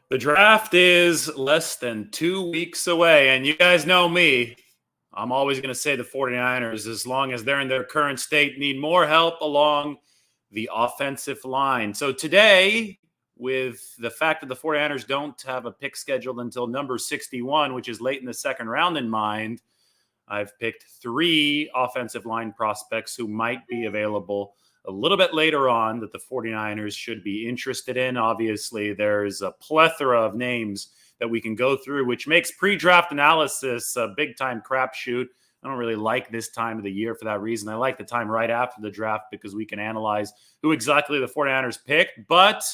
The draft is less than 2 weeks away, and you guys know me. I'm always going to say the 49ers, as long as they're in their current state, need more help along the offensive line. So today, with the fact that the 49ers don't have a pick scheduled until number 61, which is late in the second round in mind, I've picked 3 offensive line prospects who might be available a little bit later on that the 49ers should be interested in. Obviously, there's a plethora of names that we can go through, which makes pre-draft analysis a big-time crapshoot. I don't really like this time of the year for that reason. I like the time right after the draft because we can analyze who exactly the 49ers picked. But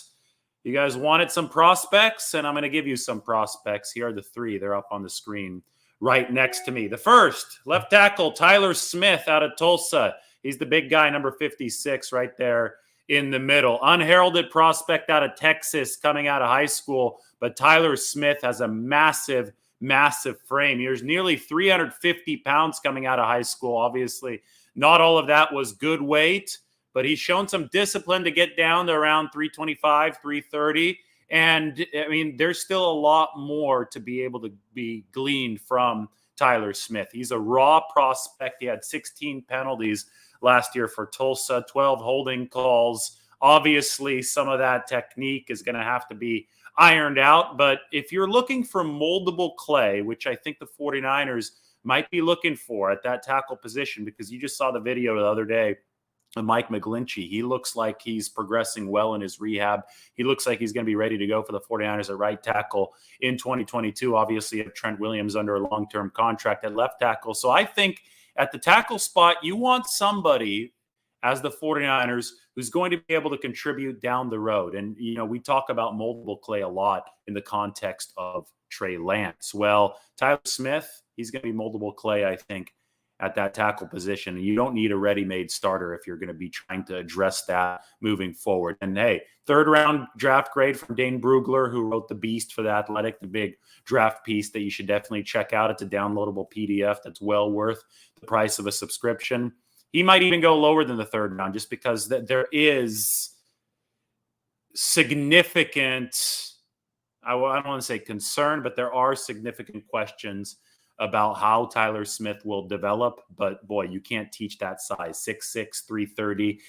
you guys wanted some prospects, and I'm going to give you some prospects. Here are the 3. They're up on the screen right next to me. The first, left tackle, Tyler Smith out of Tulsa. He's the big guy, number 56, right there in the middle. Unheralded prospect out of Texas coming out of high school, but Tyler Smith has a massive, massive frame. He's nearly 350 pounds coming out of high school. Obviously, not all of that was good weight, but he's shown some discipline to get down to around 325, 330. And, I mean, there's still a lot more to be able to be gleaned from Tyler Smith. He's a raw prospect. He had 16 penalties last year for Tulsa, 12 holding calls. Obviously, some of that technique is going to have to be ironed out. But if you're looking for moldable clay, which I think the 49ers might be looking for at that tackle position, because you just saw the video the other day of Mike McGlinchey. He looks like he's progressing well in his rehab. He looks like he's going to be ready to go for the 49ers at right tackle in 2022. Obviously, you have Trent Williams under a long-term contract at left tackle. So I think at the tackle spot, you want somebody as the 49ers who's going to be able to contribute down the road. And, you know, we talk about moldable clay a lot in the context of Trey Lance. Well, Tyler Smith, he's going to be moldable clay, I think, at that tackle position. And you don't need a ready-made starter if you're going to be trying to address that moving forward. And hey, 3rd round draft grade from Dane Brugler, who wrote The Beast for The Athletic, the big draft piece that you should definitely check out. It's a downloadable PDF that's well worth the price of a subscription. He might even go lower than the 3rd round just because there is significant, I don't want to say concern, but there are significant questions about how Tyler Smith will develop. But boy, you can't teach that size, 6'6", 330.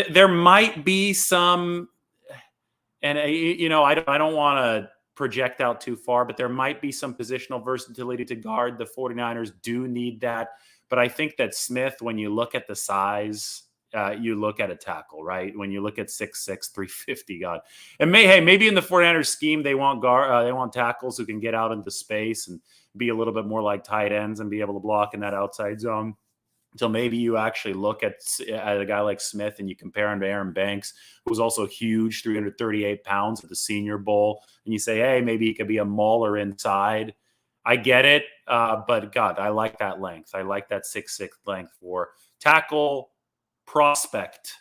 There might be some, and you know, I don't want to project out too far, but there might be some positional versatility to guard. The 49ers do need that. But I think that Smith, when you look at the size, you look at a tackle, right? When you look at 6'6", 350, God. And maybe in the 49ers scheme, they want tackles who can get out into space and be a little bit more like tight ends and be able to block in that outside zone. So maybe you actually look at a guy like Smith and you compare him to Aaron Banks, who was also huge, 338 pounds at the Senior Bowl. And you say, hey, maybe he could be a mauler inside. I get it. But God, I like that length. I like that 6'6" length for tackle prospect,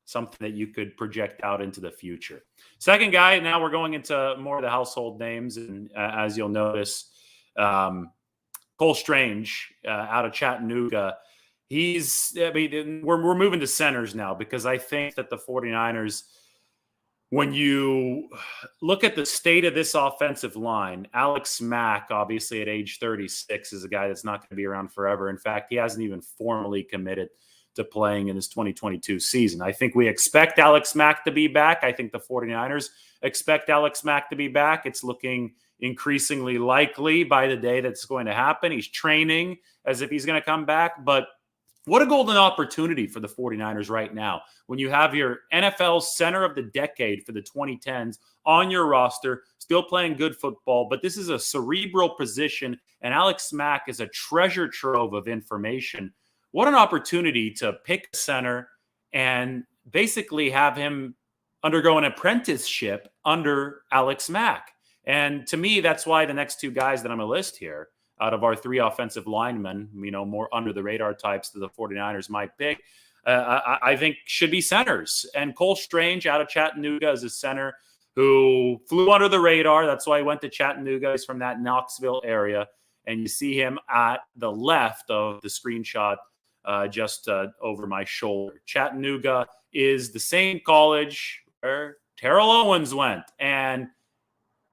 something that you could project out into the future. Second guy, now we're going into more of the household names. And as you'll notice, Cole Strange out of Chattanooga. We're moving to centers now because I think that the 49ers, when you look at the state of this offensive line, Alex Mack, obviously at age 36, is a guy that's not going to be around forever. In fact, he hasn't even formally committed to playing in this 2022 season. I think we expect Alex Mack to be back. I think the 49ers expect Alex Mack to be back. It's looking increasingly likely by the day that's going to happen. He's training as if he's going to come back, but what a golden opportunity for the 49ers right now when you have your NFL center of the decade for the 2010s on your roster, still playing good football, but this is a cerebral position, and Alex Mack is a treasure trove of information. What an opportunity to pick a center and basically have him undergo an apprenticeship under Alex Mack. And to me, that's why the next 2 guys that I'm going to list here, out of our 3 offensive linemen, you know, more under the radar types that the 49ers might pick, I think should be centers. And Cole Strange out of Chattanooga is a center who flew under the radar. That's why he went to Chattanooga. He's from that Knoxville area. And you see him at the left of the screenshot just over my shoulder. Chattanooga is the same college where Terrell Owens went. And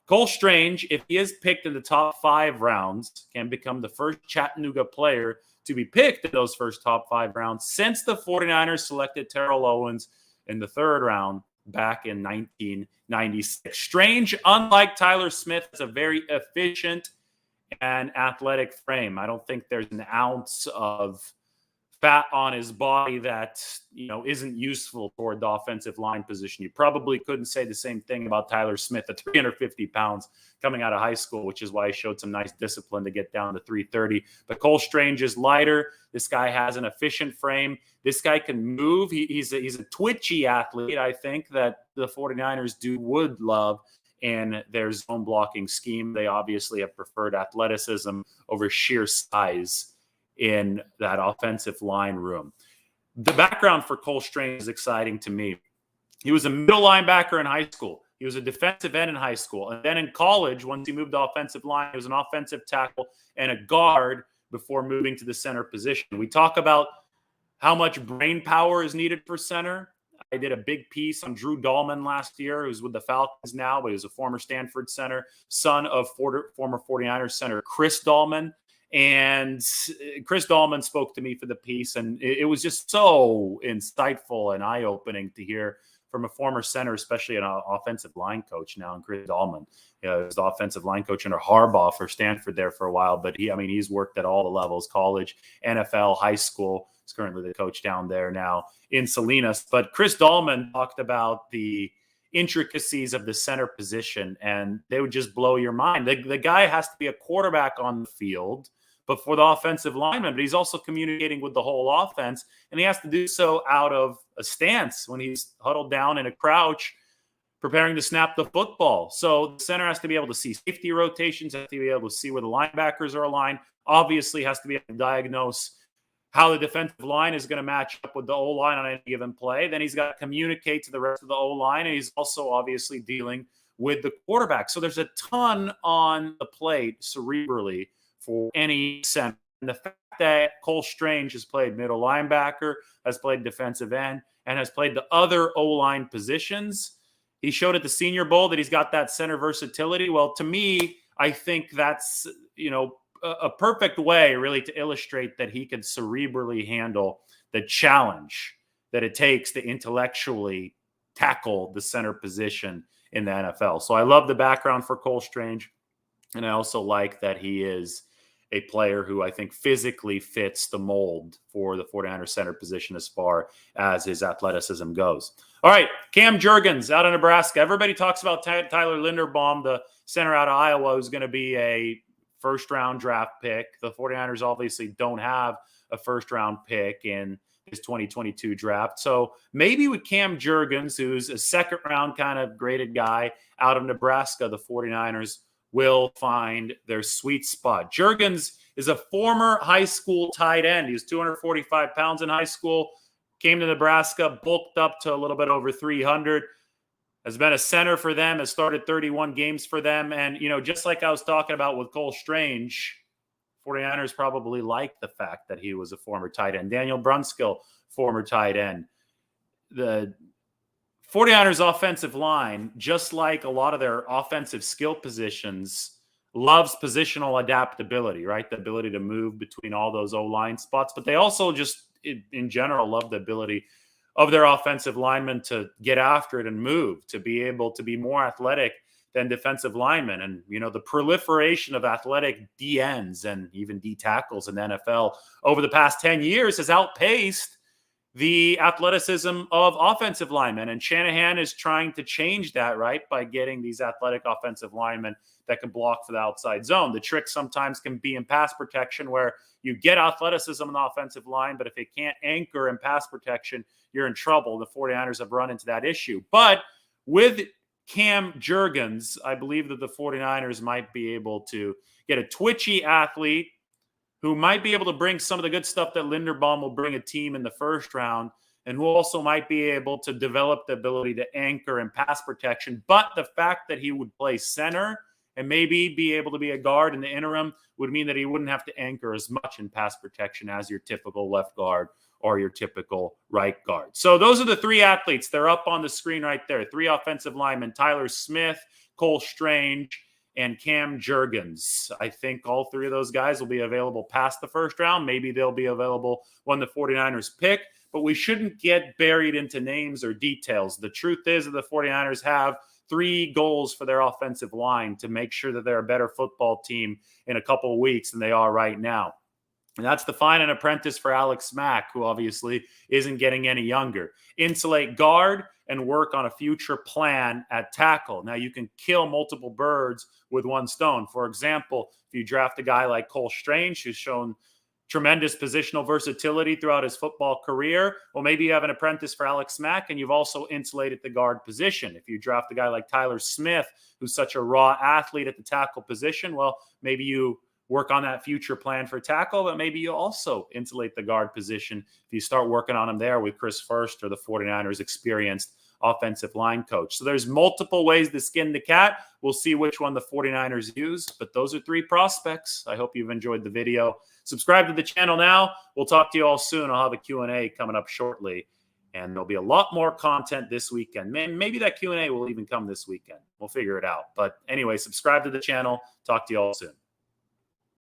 Cole Strange, if he is picked in the top 5 rounds, can become the first Chattanooga player to be picked in those first top 5 rounds since the 49ers selected Terrell Owens in the 3rd round back in 1996. Strange, unlike Tyler Smith, has a very efficient and athletic frame. I don't think there's an ounce of fat on his body that, isn't useful toward the offensive line position. You probably couldn't say the same thing about Tyler Smith at 350 pounds coming out of high school, which is why he showed some nice discipline to get down to 330. But Cole Strange is lighter. This guy has an efficient frame. This guy can move. He's a twitchy athlete, I think, that the 49ers would love in their zone blocking scheme. They obviously have preferred athleticism over sheer size in that offensive line room. The background for Cole Strange is exciting to me. He was a middle linebacker in high school. He was a defensive end in high school. And then in college, once he moved to offensive line, he was an offensive tackle and a guard before moving to the center position. We talk about how much brain power is needed for center. I did a big piece on Drew Dahlman last year, who's with the Falcons now, but he was a former Stanford center, son of former 49ers center Chris Dahlman. And Chris Dahlman spoke to me for the piece, and it was just so insightful and eye-opening to hear from a former center, especially an offensive line coach now, and Chris Dahlman. He was the offensive line coach under Harbaugh for Stanford there for a while, but he's worked at all the levels, college, NFL, high school. He's currently the coach down there now in Salinas. But Chris Dahlman talked about the intricacies of the center position, and they would just blow your mind. The guy has to be a quarterback on the field, but for the offensive lineman, but he's also communicating with the whole offense, and he has to do so out of a stance when he's huddled down in a crouch, preparing to snap the football. So the center has to be able to see safety rotations, has to be able to see where the linebackers are aligned, obviously has to be able to diagnose how the defensive line is going to match up with the O-line on any given play. Then he's got to communicate to the rest of the O-line, and he's also obviously dealing with the quarterback. So there's a ton on the plate cerebrally for any center. And the fact that Cole Strange has played middle linebacker, has played defensive end, and has played the other O-line positions, he showed at the Senior Bowl that he's got that center versatility. Well, to me, I think that's, a perfect way really to illustrate that he can cerebrally handle the challenge that it takes to intellectually tackle the center position in the NFL. So I love the background for Cole Strange. And I also like that he is a player who I think physically fits the mold for the 49ers center position as far as his athleticism goes. All right, Cam Jurgens out of Nebraska. Everybody talks about Tyler Linderbaum, the center out of Iowa, who's going to be a first-round draft pick. The 49ers obviously don't have a first-round pick in his 2022 draft. So maybe with Cam Jurgens, who's a second-round kind of graded guy out of Nebraska, the 49ers will find their sweet spot. Jurgens is a former high school tight end. He was 245 pounds in high school, came to Nebraska, bulked up to a little bit over 300, has been a center for them, has started 31 games for them. And, just like I was talking about with Cole Strange, 49ers probably like the fact that he was a former tight end. Daniel Brunskill, former tight end. The 49ers offensive line, just like a lot of their offensive skill positions, loves positional adaptability, right? The ability to move between all those O-line spots. But they also just, in general, love the ability of their offensive linemen to get after it and move, to be able to be more athletic than defensive linemen. And, the proliferation of athletic DNs and even D tackles in the NFL over the past 10 years has outpaced the athleticism of offensive linemen. And Shanahan is trying to change that, right, by getting these athletic offensive linemen that can block for the outside zone. The trick sometimes can be in pass protection where you get athleticism on the offensive line, but if it can't anchor in pass protection, you're in trouble. The 49ers have run into that issue. But with Cam Jurgens, I believe that the 49ers might be able to get a twitchy athlete who might be able to bring some of the good stuff that Linderbaum will bring a team in the first round, and who also might be able to develop the ability to anchor and pass protection. But the fact that he would play center and maybe be able to be a guard in the interim would mean that he wouldn't have to anchor as much in pass protection as your typical left guard or your typical right guard. So those are the three athletes. They're up on the screen right there. Three offensive linemen: Tyler Smith, Cole Strange, and Cam Jurgens. I think all three of those guys will be available past the first round. Maybe they'll be available when the 49ers pick, but we shouldn't get buried into names or details. The truth is that the 49ers have three goals for their offensive line to make sure that they're a better football team in a couple of weeks than they are right now. And that's to find an apprentice for Alex Mack, who obviously isn't getting any younger. Insulate guard and work on a future plan at tackle. Now, you can kill multiple birds with one stone. For example, if you draft a guy like Cole Strange, who's shown tremendous positional versatility throughout his football career, well, maybe you have an apprentice for Alex Mack, and you've also insulated the guard position. If you draft a guy like Tyler Smith, who's such a raw athlete at the tackle position, well, maybe you work on that future plan for tackle, but maybe you also insulate the guard position if you start working on him there with Chris First or the 49ers' experienced offensive line coach. So there's multiple ways to skin the cat. We'll see which one the 49ers use, but those are three prospects. I hope you've enjoyed the video. Subscribe to the channel now. We'll talk to you all soon. I'll have a Q&A coming up shortly, and there'll be a lot more content this weekend. Maybe that Q&A will even come this weekend. We'll figure it out. But anyway, subscribe to the channel. Talk to you all soon.